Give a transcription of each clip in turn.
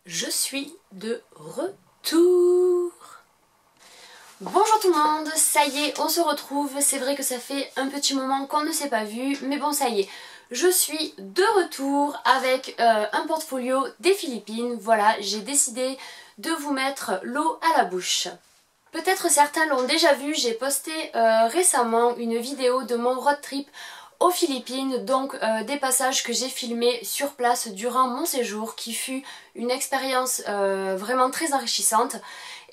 je suis de retour. Bonjour tout le monde, ça y est, on se retrouve. C'est vrai que ça fait un petit moment qu'on ne s'est pas vu, mais bon ça y est, je suis de retour avec un portfolio des Philippines. Voilà, j'ai décidé de vous mettre l'eau à la bouche. Peut-être certains l'ont déjà vu, j'ai posté récemment une vidéo de mon road trip aux Philippines, donc des passages que j'ai filmés sur place durant mon séjour, qui fut une expérience vraiment très enrichissante.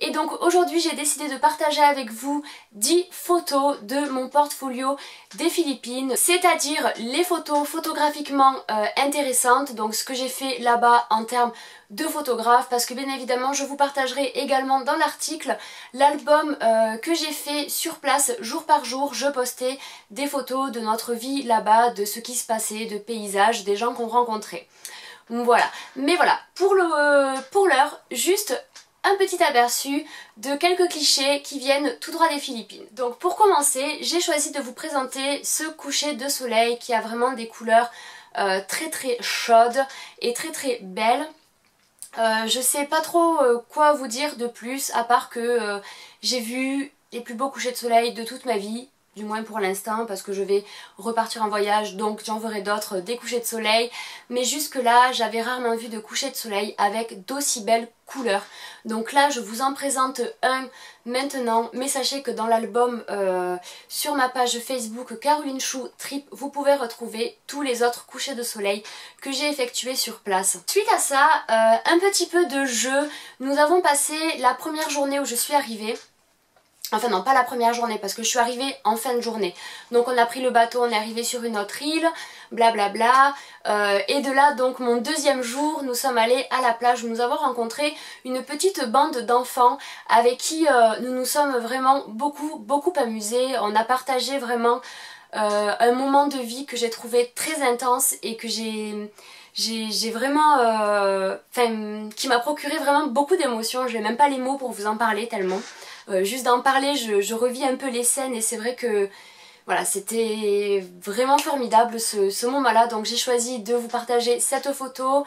Et donc aujourd'hui j'ai décidé de partager avec vous 10 photos de mon portfolio des Philippines, c'est-à-dire les photos photographiquement intéressantes, donc ce que j'ai fait là-bas en termes de photographes, parce que bien évidemment je vous partagerai également dans l'article l'album que j'ai fait sur place jour par jour. Je postais des photos de notre vie là-bas, de ce qui se passait, de paysages, des gens qu'on rencontrait. Voilà, mais voilà, pour l'heure, juste un petit aperçu de quelques clichés qui viennent tout droit des Philippines. Donc pour commencer, j'ai choisi de vous présenter ce coucher de soleil qui a vraiment des couleurs très très chaudes et très très belles. Je sais pas trop quoi vous dire de plus, à part que j'ai vu les plus beaux couchers de soleil de toute ma vie, du moins pour l'instant, parce que je vais repartir en voyage, donc j'en verrai d'autres, des couchers de soleil. Mais jusque là, j'avais rarement vu de coucher de soleil avec d'aussi belles couleurs. Donc là, je vous en présente un maintenant, mais sachez que dans l'album sur ma page Facebook Caroline Chou Trip, vous pouvez retrouver tous les autres couchers de soleil que j'ai effectués sur place. Suite à ça, un petit peu de jeu. Nous avons passé la première journée où je suis arrivée. Enfin non, pas la première journée parce que je suis arrivée en fin de journée. Donc on a pris le bateau, on est arrivé sur une autre île, blablabla. Et de là, donc mon deuxième jour, nous sommes allés à la plage. Nous avons rencontré une petite bande d'enfants avec qui nous nous sommes vraiment beaucoup amusés. On a partagé vraiment un moment de vie que j'ai trouvé très intense et que j'ai vraiment... qui m'a procuré vraiment beaucoup d'émotions. Je n'ai même pas les mots pour vous en parler tellement. Juste d'en parler, je revis un peu les scènes et c'est vrai que voilà, c'était vraiment formidable ce moment-là. Donc j'ai choisi de vous partager cette photo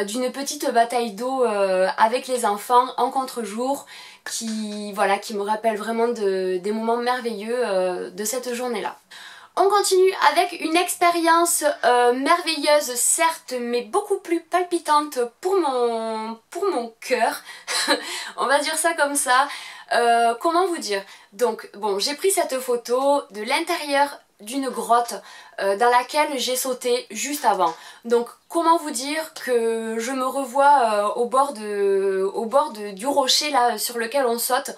d'une petite bataille d'eau avec les enfants en contre-jour qui me rappelle vraiment des moments merveilleux de cette journée-là. On continue avec une expérience merveilleuse certes, mais beaucoup plus palpitante pour mon cœur. On va dire ça comme ça. Comment vous dire? Donc bon, j'ai pris cette photo de l'intérieur d'une grotte dans laquelle j'ai sauté juste avant. Donc comment vous dire que je me revois au bord du rocher là sur lequel on saute.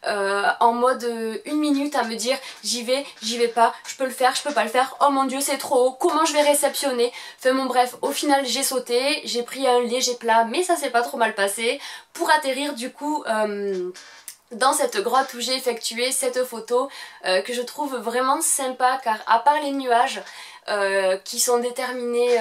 En mode une minute à me dire j'y vais pas, je peux le faire, je peux pas le faire, oh mon dieu c'est trop haut, comment je vais réceptionner. Enfin bon bref, au final j'ai sauté, j'ai pris un léger plat mais ça s'est pas trop mal passé pour atterrir du coup dans cette grotte où j'ai effectué cette photo que je trouve vraiment sympa, car à part les nuages qui sont déterminés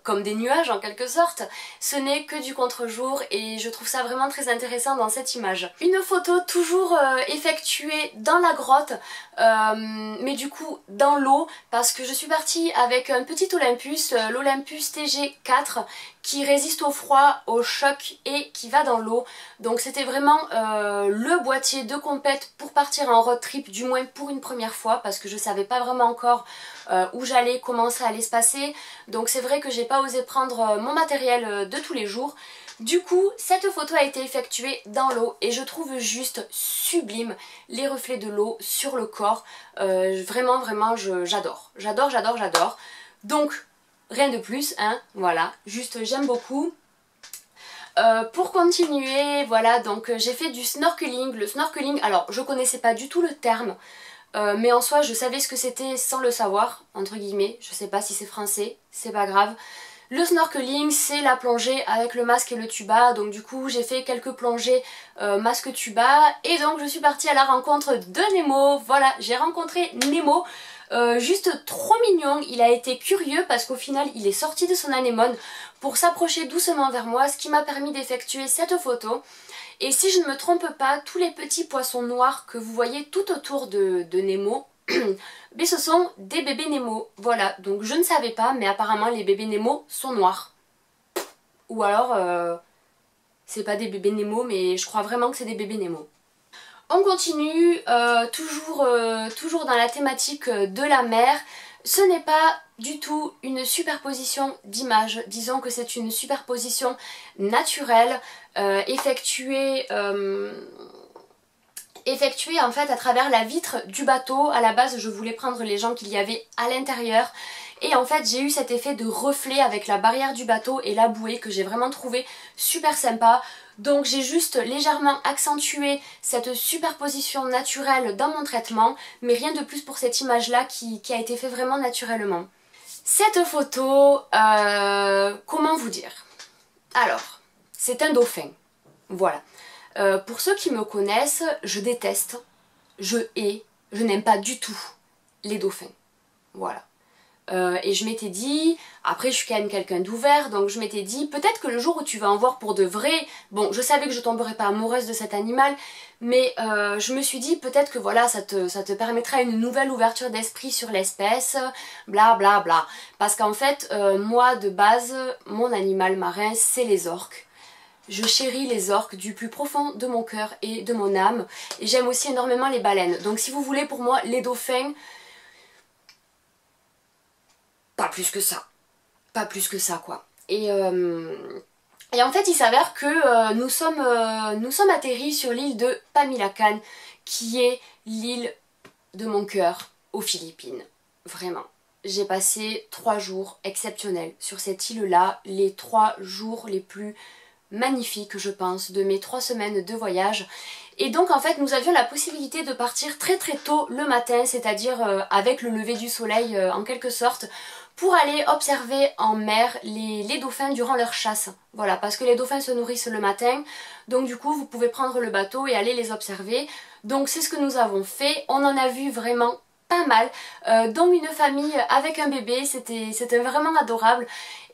comme des nuages en quelque sorte, ce n'est que du contre-jour et je trouve ça vraiment très intéressant dans cette image. Une photo toujours effectuée dans la grotte, mais du coup dans l'eau, parce que je suis partie avec un petit Olympus, l'Olympus TG4, qui résiste au froid, au choc et qui va dans l'eau. Donc c'était vraiment le boîtier de compète pour partir en road trip, du moins pour une première fois, parce que je savais pas vraiment encore où j'allais, comment ça allait se passer. Donc c'est vrai que j'ai pas osé prendre mon matériel de tous les jours. Du coup, cette photo a été effectuée dans l'eau et je trouve juste sublime les reflets de l'eau sur le corps. Vraiment, j'adore. J'adore. Donc, rien de plus, hein, voilà, juste j'aime beaucoup. Pour continuer, voilà, donc j'ai fait du snorkeling. Le snorkeling, alors je connaissais pas du tout le terme, mais en soi je savais ce que c'était sans le savoir, entre guillemets. Je sais pas si c'est français, c'est pas grave. Le snorkeling, c'est la plongée avec le masque et le tuba, donc du coup j'ai fait quelques plongées masque tuba et donc je suis partie à la rencontre de Nemo. Voilà, j'ai rencontré Nemo. Juste trop mignon, il a été curieux parce qu'au final il est sorti de son anémone pour s'approcher doucement vers moi, ce qui m'a permis d'effectuer cette photo. Et si je ne me trompe pas, tous les petits poissons noirs que vous voyez tout autour de Nemo, mais ce sont des bébés Nemo. Voilà, donc je ne savais pas, mais apparemment les bébés Nemo sont noirs. Ou alors c'est pas des bébés Nemo, mais je crois vraiment que c'est des bébés Nemo. On continue, toujours dans la thématique de la mer. Ce n'est pas du tout une superposition d'images, disons que c'est une superposition naturelle effectuée en fait à travers la vitre du bateau. À la base je voulais prendre les gens qu'il y avait à l'intérieur et en fait j'ai eu cet effet de reflet avec la barrière du bateau et la bouée que j'ai vraiment trouvé super sympa. Donc j'ai juste légèrement accentué cette superposition naturelle dans mon traitement, mais rien de plus pour cette image là qui a été fait vraiment naturellement. Cette photo, comment vous dire? Alors, c'est un dauphin, voilà. Pour ceux qui me connaissent, je déteste, je hais, je n'aime pas du tout les dauphins, voilà. Et je m'étais dit, après je suis quand même quelqu'un d'ouvert, donc je m'étais dit peut-être que le jour où tu vas en voir pour de vrai, bon je savais que je tomberais pas amoureuse de cet animal, mais je me suis dit peut-être que voilà ça te permettra une nouvelle ouverture d'esprit sur l'espèce, bla bla bla. Parce qu'en fait moi de base, mon animal marin c'est les orques. Je chéris les orques du plus profond de mon cœur et de mon âme, et j'aime aussi énormément les baleines. Donc si vous voulez, pour moi les dauphins, pas plus que ça. Pas plus que ça quoi. Et en fait il s'avère que nous sommes atterris sur l'île de Pamilacan, qui est l'île de mon cœur aux Philippines. Vraiment. J'ai passé 3 jours exceptionnels sur cette île-là, les 3 jours les plus magnifiques je pense de mes 3 semaines de voyage. Et donc en fait nous avions la possibilité de partir très très tôt le matin, c'est-à-dire avec le lever du soleil en quelque sorte, pour aller observer en mer les dauphins durant leur chasse. Voilà, parce que les dauphins se nourrissent le matin, donc du coup vous pouvez prendre le bateau et aller les observer. Donc c'est ce que nous avons fait, on en a vu vraiment pas mal, dont une famille avec un bébé, c'était vraiment adorable.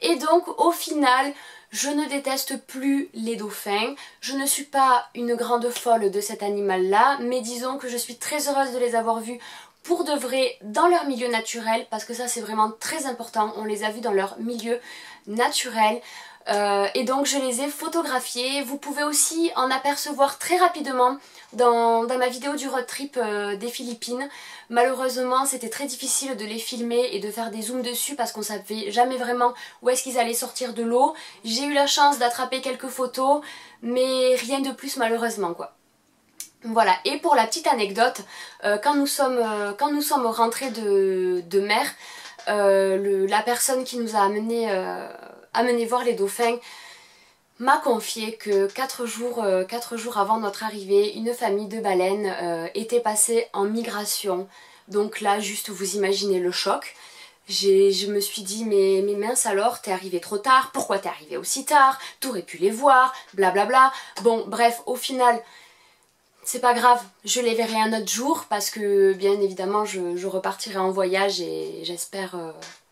Et donc au final, je ne déteste plus les dauphins, je ne suis pas une grande folle de cet animal-là, mais disons que je suis très heureuse de les avoir vus pour de vrai dans leur milieu naturel, parce que ça c'est vraiment très important, on les a vus dans leur milieu naturel. Et donc je les ai photographiés. Vous pouvez aussi en apercevoir très rapidement dans ma vidéo du road trip des Philippines. Malheureusement c'était très difficile de les filmer et de faire des zooms dessus parce qu'on savait jamais vraiment où est-ce qu'ils allaient sortir de l'eau. J'ai eu la chance d'attraper quelques photos, mais rien de plus malheureusement quoi. Voilà, et pour la petite anecdote, quand nous sommes rentrés de mer, la personne qui nous a amené voir les dauphins m'a confié que 4 jours avant notre arrivée, une famille de baleines était passée en migration. Donc là, juste vous imaginez le choc. Je me suis dit mais mince alors, t'es arrivé trop tard, pourquoi t'es arrivé aussi tard, t'aurais pu les voir, blablabla. Bon bref, au final c'est pas grave, je les verrai un autre jour parce que bien évidemment je repartirai en voyage et j'espère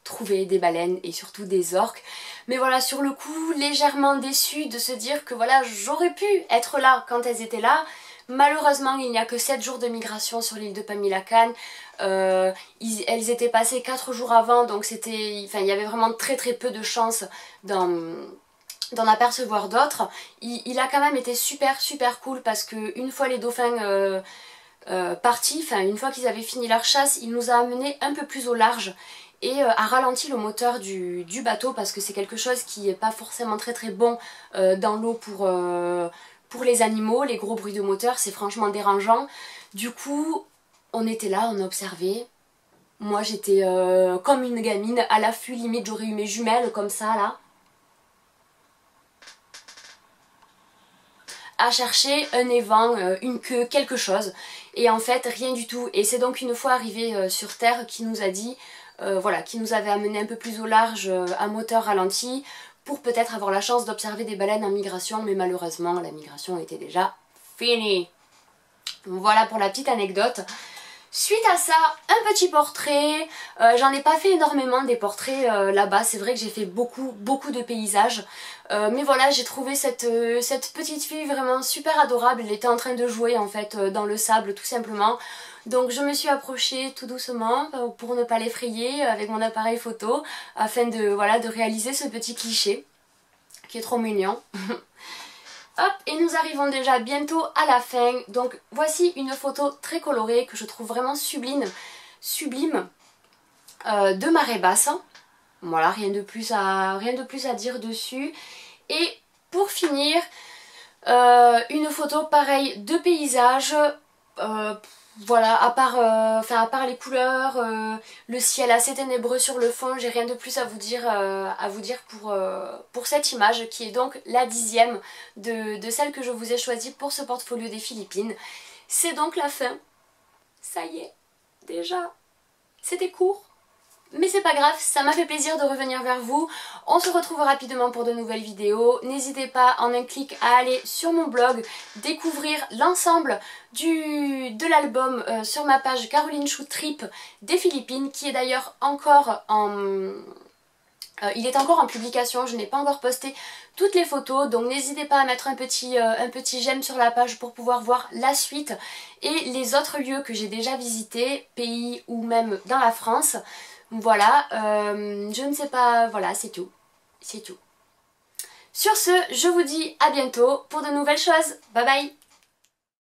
trouver des baleines et surtout des orques. Mais voilà, sur le coup, légèrement déçue de se dire que voilà, j'aurais pu être là quand elles étaient là. Malheureusement, il n'y a que 7 jours de migration sur l'île de Pamilacan. Elles étaient passées 4 jours avant, donc il y avait vraiment très très peu de chance d'en apercevoir d'autres. Il a quand même été super super cool parce que une fois les dauphins partis, une fois qu'ils avaient fini leur chasse, il nous a amenés un peu plus au large et a ralenti le moteur du bateau parce que c'est quelque chose qui n'est pas forcément très très bon dans l'eau pour les animaux. Les gros bruits de moteur c'est franchement dérangeant. Du coup on était là, on a observé. Moi j'étais comme une gamine à l'affût, limite j'aurais eu mes jumelles comme ça là, à chercher un évent, une queue, quelque chose. Et en fait rien du tout. Et c'est donc une fois arrivé sur terre qui nous a dit, voilà, qui nous avait amené un peu plus au large à moteur ralenti pour peut-être avoir la chance d'observer des baleines en migration, mais malheureusement la migration était déjà finie. Voilà pour la petite anecdote. Suite à ça, un petit portrait. J'en ai pas fait énormément des portraits là-bas, c'est vrai que j'ai fait beaucoup de paysages. Mais voilà, j'ai trouvé cette petite fille vraiment super adorable. Elle était en train de jouer en fait dans le sable tout simplement. Donc je me suis approchée tout doucement pour ne pas l'effrayer avec mon appareil photo afin de réaliser ce petit cliché qui est trop mignon. Hop, et nous arrivons déjà bientôt à la fin. Donc voici une photo très colorée que je trouve vraiment sublime de marée basse. Voilà, rien de plus à dire dessus. Et pour finir, une photo pareille de paysage. Voilà, à part les couleurs, le ciel assez ténébreux sur le fond, j'ai rien de plus à vous dire, pour cette image qui est donc la 10e de celle que je vous ai choisie pour ce portfolio des Philippines. C'est donc la fin. Ça y est, déjà, c'était court. Mais c'est pas grave, ça m'a fait plaisir de revenir vers vous. On se retrouve rapidement pour de nouvelles vidéos. N'hésitez pas en un clic à aller sur mon blog, découvrir l'ensemble de l'album sur ma page Caroline Chou Trip des Philippines, qui est d'ailleurs encore en... il est encore en publication, je n'ai pas encore posté toutes les photos, donc n'hésitez pas à mettre un petit j'aime sur la page pour pouvoir voir la suite et les autres lieux que j'ai déjà visités, pays ou même dans la France. Voilà, je ne sais pas, voilà, c'est tout. C'est tout. Sur ce, je vous dis à bientôt pour de nouvelles choses. Bye bye!